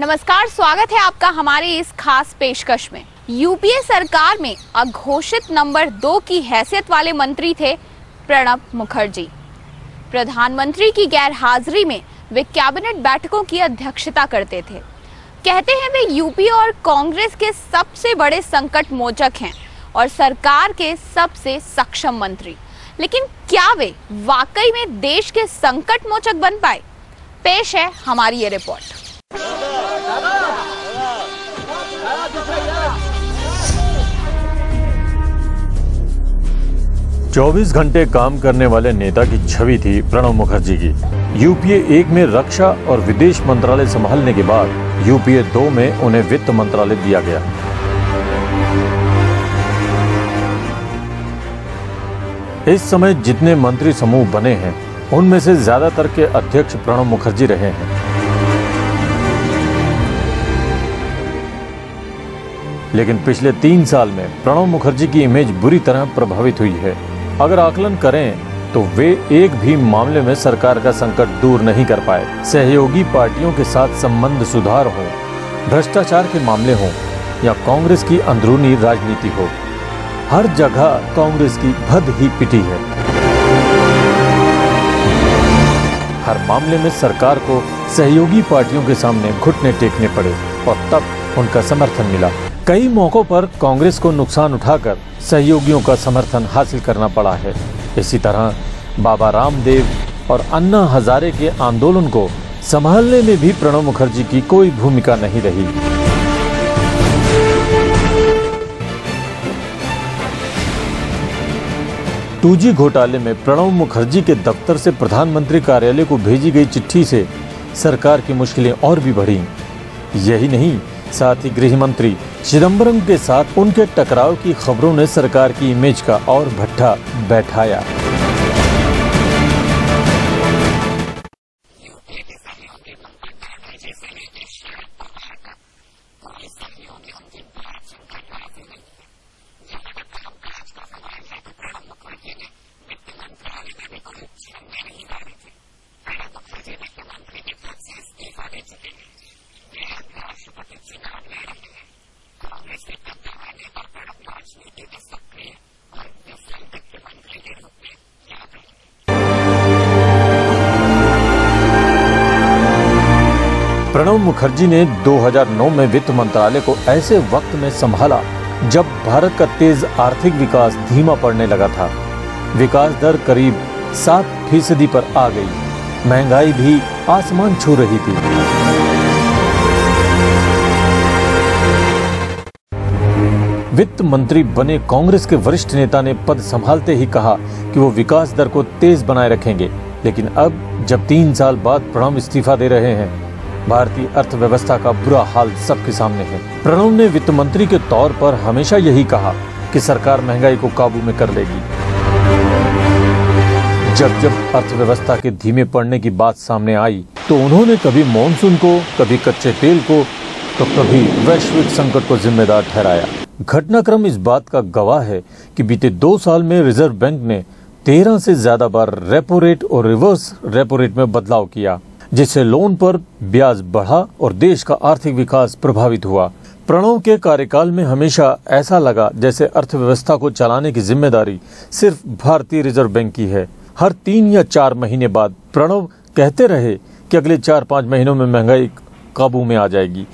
नमस्कार, स्वागत है आपका हमारे इस खास पेशकश में। यूपीए सरकार में अघोषित नंबर 2 की हैसियत वाले मंत्री थे प्रणब मुखर्जी। प्रधानमंत्री की गैर हाजिरी में वे कैबिनेट बैठकों की अध्यक्षता करते थे। कहते हैं वे यूपीए और कांग्रेस के सबसे बड़े संकट मोचक हैं और सरकार के सबसे सक्षम मंत्री। लेकिन क्या वे वाकई में देश के संकट मोचक बन पाए? पेश है हमारी ये रिपोर्ट। 24 घंटे काम करने वाले नेता की छवि थी प्रणब मुखर्जी की। यूपीए 1 में रक्षा और विदेश मंत्रालय संभालने के बाद यूपीए 2 में उन्हें वित्त मंत्रालय दिया गया। इस समय जितने मंत्री समूह बने हैं उनमें से ज्यादातर के अध्यक्ष प्रणब मुखर्जी रहे हैं। लेकिन पिछले 3 साल में प्रणब मुखर्जी की इमेज बुरी तरह प्रभावित हुई है। अगर आकलन करें तो वे एक भी मामले में सरकार का संकट दूर नहीं कर पाए। सहयोगी पार्टियों के साथ संबंध सुधार हो, भ्रष्टाचार के मामले हों या कांग्रेस की अंदरूनी राजनीति हो, हर जगह कांग्रेस की भद ही पिटी है। हर मामले में सरकार को सहयोगी पार्टियों के सामने घुटने टेकने पड़े और तब उनका समर्थन मिला। कई मौकों पर कांग्रेस को नुकसान उठाकर सहयोगियों का समर्थन हासिल करना पड़ा है। इसी तरह बाबा रामदेव और अन्ना हजारे के आंदोलन को संभालने में भी प्रणब मुखर्जी की कोई भूमिका नहीं रही। टूजी घोटाले में प्रणब मुखर्जी के दफ्तर से प्रधानमंत्री कार्यालय को भेजी गई चिट्ठी से सरकार की मुश्किलें और भी बढ़ी। यही नहीं, साथ ही गृह मंत्री चिदंबरम के साथ उनके टकराव की खबरों ने सरकार की इमेज का और भट्ठा बैठाया। प्रणब मुखर्जी ने 2009 में वित्त मंत्रालय को ऐसे वक्त में संभाला जब भारत का तेज आर्थिक विकास धीमा पड़ने लगा था। विकास दर करीब 7% पर आ गई, महंगाई भी आसमान छू रही थी। वित्त मंत्री बने कांग्रेस के वरिष्ठ नेता ने पद संभालते ही कहा कि वो विकास दर को तेज बनाए रखेंगे। लेकिन अब जब 3 साल बाद प्रणब इस्तीफा दे रहे हैं, भारतीय अर्थव्यवस्था का बुरा हाल सबके सामने है। प्रणब ने वित्त मंत्री के तौर पर हमेशा यही कहा कि सरकार महंगाई को काबू में कर लेगी। जब जब अर्थव्यवस्था के धीमे पड़ने की बात सामने आई तो उन्होंने कभी मॉनसून को, कभी कच्चे तेल को, तो कभी वैश्विक संकट को जिम्मेदार ठहराया। घटनाक्रम इस बात का गवाह है कि बीते 2 साल में रिजर्व बैंक ने 13 से ज्यादा बार रेपो रेट और रिवर्स रेपो रेट में बदलाव किया, जिससे लोन पर ब्याज बढ़ा और देश का आर्थिक विकास प्रभावित हुआ। प्रणब के कार्यकाल में हमेशा ऐसा लगा जैसे अर्थव्यवस्था को चलाने की जिम्मेदारी सिर्फ भारतीय रिजर्व बैंक की है। हर 3 या 4 महीने बाद प्रणब कहते रहे कि अगले 4-5 महीनों में महंगाई काबू में आ जाएगी।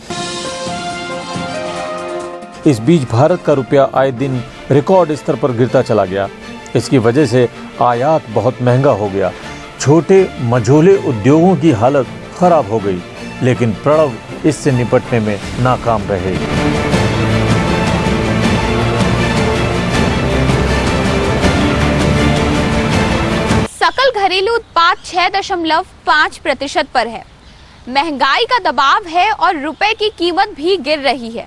इस बीच भारत का रुपया आए दिन रिकॉर्ड स्तर पर गिरता चला गया। इसकी वजह से आयात बहुत महंगा हो गया। छोटे मझोले उद्योगों की हालत खराब हो गई, लेकिन प्रणब इससे निपटने में नाकाम रहे। सकल घरेलू उत्पाद 6.5% पर है। महंगाई का दबाव है और रुपए की कीमत भी गिर रही है।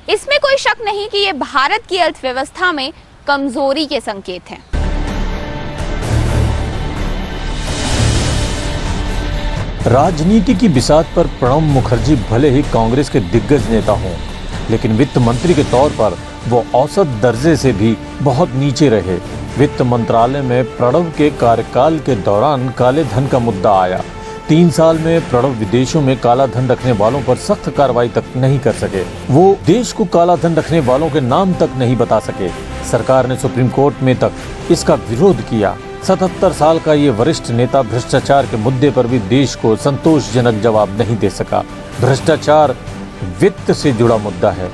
इसमें कोई शक नहीं कि ये भारत की अर्थव्यवस्था में कमजोरी के संकेत हैं। राजनीति की बिसात पर प्रणब मुखर्जी भले ही कांग्रेस के दिग्गज नेता हों, लेकिन वित्त मंत्री के तौर पर वो औसत दर्जे से भी बहुत नीचे रहे। वित्त मंत्रालय में प्रणब के कार्यकाल के दौरान काले धन का मुद्दा आया। 3 साल में प्रणब विदेशों में काला धन रखने वालों पर सख्त कार्रवाई तक नहीं कर सके। वो देश को काला धन रखने वालों के नाम तक नहीं बता सके। सरकार ने सुप्रीम कोर्ट में तक इसका विरोध किया। 77 साल का ये वरिष्ठ नेता भ्रष्टाचार के मुद्दे पर भी देश को संतोषजनक जवाब नहीं दे सका। भ्रष्टाचार वित्त से जुड़ा मुद्दा है।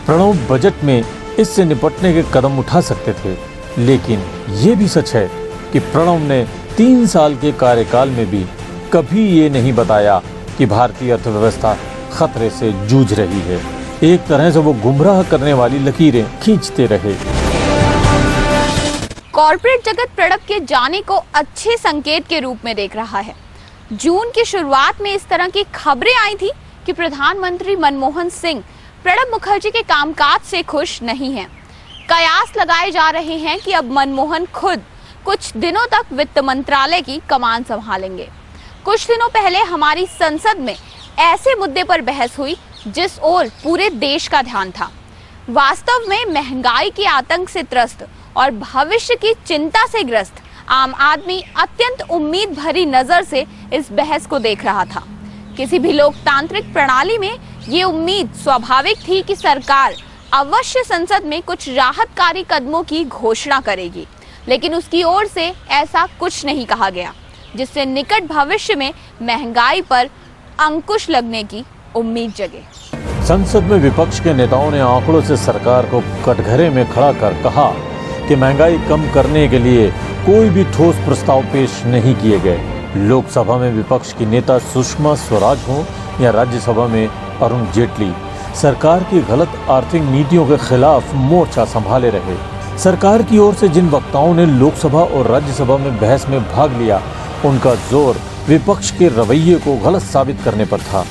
प्रणब बजट में इससे निपटने के कदम उठा सकते थे, लेकिन ये भी सच है कि प्रणब ने 3 साल के कार्यकाल में भी कभी ये नहीं बताया कि भारतीय अर्थव्यवस्था खतरे से जूझ रही है। एक तरह से वो गुमराह करने वाली लकीरें खींचते रहे। कॉर्पोरेट जगत प्रणब के जाने को अच्छे संकेत के रूप में देख रहा है। जून की शुरुआत में इस तरह की खबरें आई थी कि प्रधानमंत्री मनमोहन सिंह प्रणब मुखर्जी के कामकाज से खुश नहीं हैं। कयास लगाए जा रहे हैं कि अब मनमोहन खुद कुछ दिनों तक वित्त मंत्रालय की कमान संभालेंगे। कुछ दिनों पहले हमारी संसद में ऐसे मुद्दे पर बहस हुई जिस ओर पूरे देश का ध्यान था। वास्तव में महंगाई के आतंक से त्रस्त और भविष्य की चिंता से ग्रस्त आम आदमी अत्यंत उम्मीद भरी नजर से इस बहस को देख रहा था। किसी भी लोकतांत्रिक प्रणाली में ये उम्मीद स्वाभाविक थी कि सरकार अवश्य संसद में कुछ राहतकारी कदमों की घोषणा करेगी, लेकिन उसकी ओर से ऐसा कुछ नहीं कहा गया, जिससे निकट भविष्य में महंगाई पर अंकुश लगने की उम्मीद जगे। संसद में विपक्ष के नेताओं ने आंकड़ों से सरकार को कटघरे में खड़ा कर कहा कि महंगाई कम करने के लिए कोई भी ठोस प्रस्ताव पेश नहीं किए गए। लोकसभा में विपक्ष की नेता सुषमा स्वराज हो या राज्यसभा में अरुण जेटली, सरकार की गलत आर्थिक नीतियों के खिलाफ मोर्चा संभाले रहे। सरकार की ओर से जिन वक्ताओं ने लोकसभा और राज्यसभा में बहस में भाग लिया, उनका जोर विपक्ष के रवैये को गलत साबित करने पर था,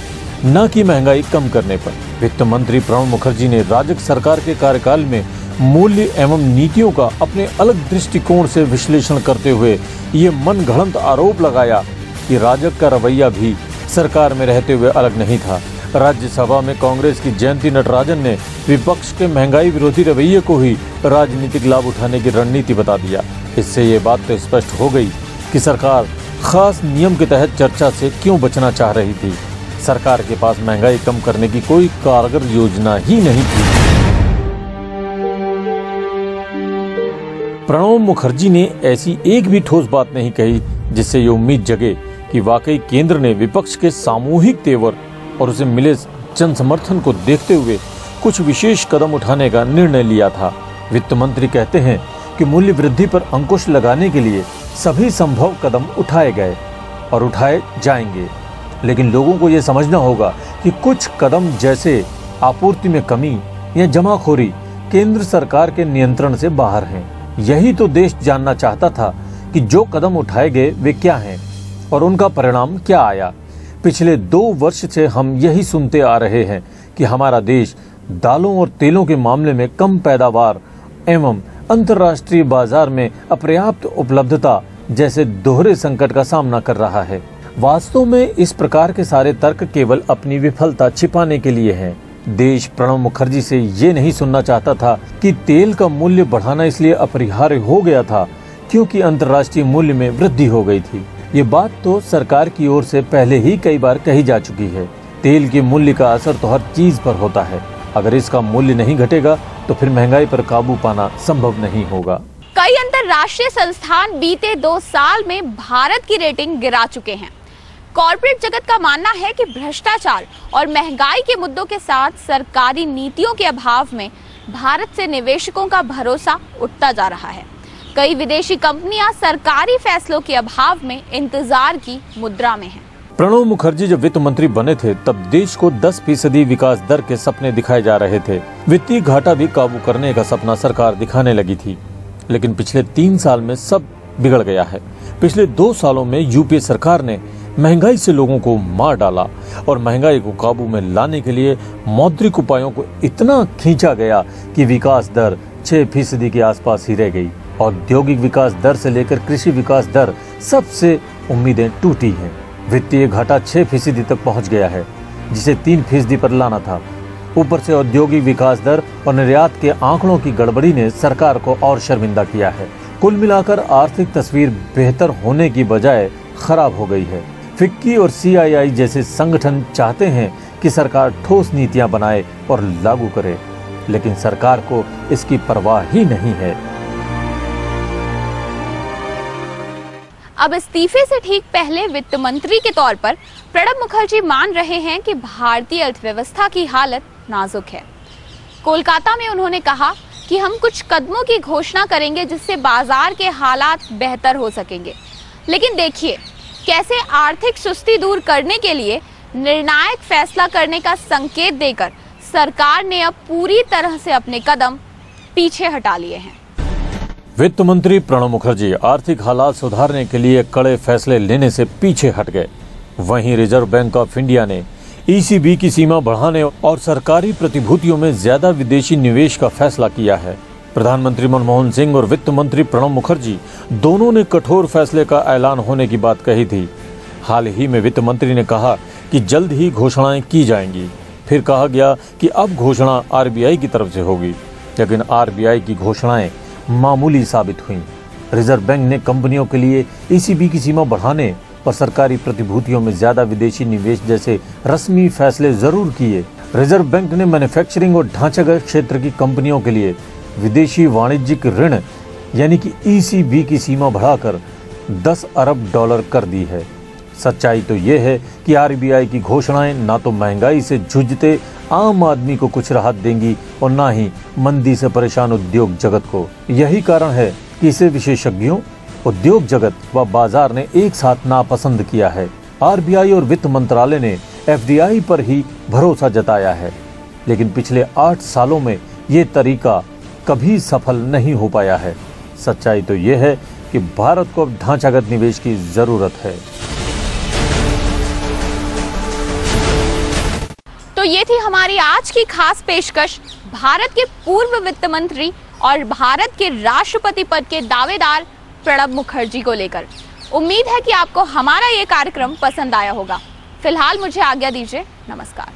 न कि महंगाई कम करने पर। वित्त मंत्री प्रणब मुखर्जी ने राजग सरकार के कार्यकाल में मूल्य एवं नीतियों का अपने अलग दृष्टिकोण से विश्लेषण करते हुए ये मनगढ़ंत आरोप लगाया कि राजग का रवैया भी सरकार में रहते हुए अलग नहीं था। राज्यसभा में कांग्रेस की जयंती नटराजन ने विपक्ष के महंगाई विरोधी रवैये को ही राजनीतिक लाभ उठाने की रणनीति बता दिया। इससे ये बात तो स्पष्ट हो गई कि सरकार खास नियम के तहत चर्चा से क्यों बचना चाह रही थी। सरकार के पास महंगाई कम करने की कोई कारगर योजना ही नहीं थी। प्रणब मुखर्जी ने ऐसी एक भी ठोस बात नहीं कही जिससे ये उम्मीद जगे कि वाकई केंद्र ने विपक्ष के सामूहिक तेवर और उसे मिले जन समर्थन को देखते हुए कुछ विशेष कदम उठाने का निर्णय लिया था। वित्त मंत्री कहते हैं कि मूल्य वृद्धि पर अंकुश लगाने के लिए सभी संभव कदम उठाए गए और उठाए जाएंगे, लेकिन लोगों को यह समझना होगा कि कुछ कदम जैसे आपूर्ति में कमी या जमाखोरी केंद्र सरकार के नियंत्रण से बाहर हैं। यही तो देश जानना चाहता था कि जो कदम उठाए गए वे क्या हैं और उनका परिणाम क्या आया। पिछले 2 वर्ष से हम यही सुनते आ रहे हैं कि हमारा देश दालों और तेलों के मामले में कम पैदावार एवं अंतर्राष्ट्रीय बाजार में अपर्याप्त उपलब्धता जैसे दोहरे संकट का सामना कर रहा है। वास्तव में इस प्रकार के सारे तर्क केवल अपनी विफलता छिपाने के लिए हैं। देश प्रणब मुखर्जी से ये नहीं सुनना चाहता था कि तेल का मूल्य बढ़ाना इसलिए अपरिहार्य हो गया था क्योंकि अंतर्राष्ट्रीय मूल्य में वृद्धि हो गई थी। ये बात तो सरकार की ओर से पहले ही कई बार कही जा चुकी है। तेल के मूल्य का असर तो हर चीज पर होता है। अगर इसका मूल्य नहीं घटेगा तो फिर महंगाई पर काबू पाना संभव नहीं होगा। कई अंतर्राष्ट्रीय संस्थान बीते 2 साल में भारत की रेटिंग गिरा चुके हैं। कॉर्पोरेट जगत का मानना है कि भ्रष्टाचार और महंगाई के मुद्दों के साथ सरकारी नीतियों के अभाव में भारत से निवेशकों का भरोसा उठता जा रहा है। कई विदेशी कंपनियां सरकारी फैसलों के अभाव में इंतजार की मुद्रा में हैं। प्रणब मुखर्जी जब वित्त मंत्री बने थे तब देश को 10% विकास दर के सपने दिखाए जा रहे थे। वित्तीय घाटा भी काबू करने का सपना सरकार दिखाने लगी थी, लेकिन पिछले 3 साल में सब बिगड़ गया है। पिछले 2 सालों में यूपीए सरकार ने महंगाई से लोगों को मार डाला और महंगाई को काबू में लाने के लिए मौद्रिक उपायों को इतना खींचा गया कि विकास दर 6% के आसपास ही रह गई। औद्योगिक विकास दर से लेकर कृषि विकास दर सबसे उम्मीदें टूटी हैं। वित्तीय घाटा 6% तक पहुंच गया है, जिसे 3% पर लाना था। ऊपर से औद्योगिक विकास दर और निर्यात के आंकड़ों की गड़बड़ी ने सरकार को और शर्मिंदा किया है। कुल मिलाकर आर्थिक तस्वीर बेहतर होने की बजाय खराब हो गई है। फिक्की और CII जैसे संगठन चाहते हैं कि सरकार ठोस नीतियां बनाए और लागू करे, लेकिन सरकार को इसकी परवाह ही नहीं है। अब इस्तीफे से ठीक पहले वित्त मंत्री के तौर पर प्रणब मुखर्जी मान रहे हैं कि भारतीय अर्थव्यवस्था की हालत नाजुक है। कोलकाता में उन्होंने कहा कि हम कुछ कदमों की घोषणा करेंगे जिससे बाजार के हालात बेहतर हो सकेंगे, लेकिन देखिए कैसे आर्थिक सुस्ती दूर करने के लिए निर्णायक फैसला करने का संकेत देकर सरकार ने अब पूरी तरह से अपने कदम पीछे हटा लिए हैं। वित्त मंत्री प्रणब मुखर्जी आर्थिक हालात सुधारने के लिए कड़े फैसले लेने से पीछे हट गए। वहीं रिजर्व बैंक ऑफ इंडिया ने ECB की सीमा बढ़ाने और सरकारी प्रतिभूतियों में ज्यादा विदेशी निवेश का फैसला किया है। प्रधानमंत्री मनमोहन सिंह और वित्त मंत्री प्रणब मुखर्जी दोनों ने कठोर फैसले का ऐलान होने की बात कही थी। हाल ही में वित्त मंत्री ने कहा कि जल्द ही घोषणाएं की जाएंगी। फिर कहा गया कि अब घोषणा RBI की तरफ से होगी, लेकिन RBI की घोषणाएं मामूली साबित हुई। रिजर्व बैंक ने कंपनियों के लिए ECB की सीमा बढ़ाने और सरकारी प्रतिभूतियों में ज्यादा विदेशी निवेश जैसे रस्मी फैसले जरूर किए। रिजर्व बैंक ने मैन्युफैक्चरिंग और ढांचागत क्षेत्र की कंपनियों के लिए विदेशी वाणिज्यिक ऋण यानी कि ECB की सीमा बढ़ाकर $10 अरब कर दी है। सच्चाई तो ये है कि RBI की घोषणाएं ना तो महंगाई से जूझते आम आदमी को कुछ राहत देंगी और ना ही मंदी से परेशान उद्योग जगत को। यही कारण है कि इसे विशेषज्ञों, उद्योग जगत व बाजार ने एक साथ नापसंद किया है। RBI और वित्त मंत्रालय ने FDI पर ही भरोसा जताया है, लेकिन पिछले 8 सालों में ये तरीका कभी सफल नहीं हो पाया है। सच्चाई तो ये है कि भारत को अब ढांचागत निवेश की जरूरत है। तो ये थी हमारी आज की खास पेशकश भारत के पूर्व वित्त मंत्री और भारत के राष्ट्रपति पद के दावेदार प्रणब मुखर्जी को लेकर। उम्मीद है कि आपको हमारा ये कार्यक्रम पसंद आया होगा। फिलहाल मुझे आज्ञा दीजिए। नमस्कार।